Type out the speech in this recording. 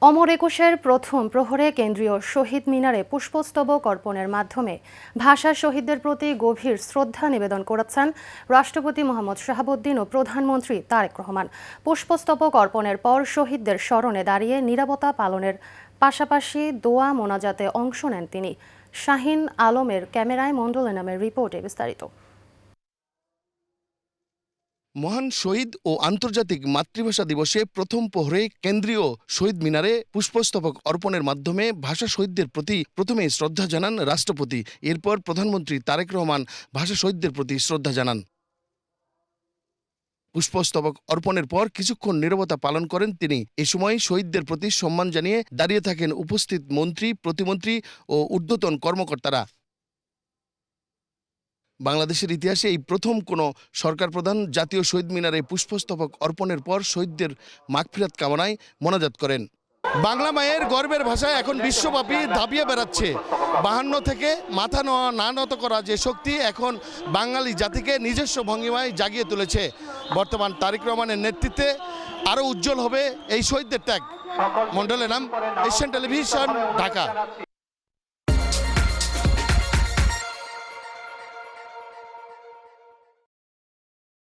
অমর একুশের প্রথম প্রহরে কেন্দ্রীয় শহীদ মিনারে পুষ্পস্তবক অর্পণের মাধ্যমে ভাষা শহীদদের প্রতি গভীর শ্রদ্ধা নিবেদন করেছেন রাষ্ট্রপতি মোহাম্মদ শাহাবুদ্দিন ও প্রধানমন্ত্রী তারেক রহমান। পুষ্পস্তবক অর্পণের পর শহীদদের স্মরণে দাঁড়িয়ে নীরবতা পালনের পাশাপাশি দোয়া মোনাজাতে অংশ নেন তিনি। শাহিন আলমের ক্যামেরায় মণ্ডল নামের রিপোর্টে বিস্তারিত। মহান শহীদ ও আন্তর্জাতিক মাতৃভাষা দিবসে প্রথম প্রহরে কেন্দ্রীয় শহীদ মিনারে পুষ্পস্তবক অর্পণের মাধ্যমে ভাষা শহীদদের প্রতি প্রথমে শ্রদ্ধা জানান রাষ্ট্রপতি। এরপর প্রধানমন্ত্রী তারেক রহমান ভাষা শহীদদের প্রতি শ্রদ্ধা জানান। পুষ্পস্তবক অর্পণের পর কিছুক্ষণ নীরবতা পালন করেন তিনি। এ সময় শহীদদের প্রতি সম্মান জানিয়ে দাঁড়িয়ে থাকেন উপস্থিত মন্ত্রী, প্রতিমন্ত্রী ও ঊর্ধ্বতন কর্মকর্তারা। বাংলাদেশের ইতিহাসে এই প্রথম কোনো সরকার প্রধান জাতীয় শহীদ মিনারে পুষ্পস্তবক অর্পণের পর শহীদদের মাগফিরাত কামনায় মোনাজাত করেন। বাংলা মায়ের গর্বের ভাষায় এখন বিশ্বব্যাপী দাবিয়ে বেড়াচ্ছে। 52 থেকে মাথা না নত করা যে শক্তি এখন বাঙালি জাতিকে নিজস্ব ভঙ্গিমায় জাগিয়ে তুলেছে। বর্তমান তারেক রহমানের নেতৃত্বে আরও উজ্জ্বল হবে এই শহীদদের ত্যাগ। মণ্ডলের নাম, এশিয়ান টেলিভিশন, ঢাকা।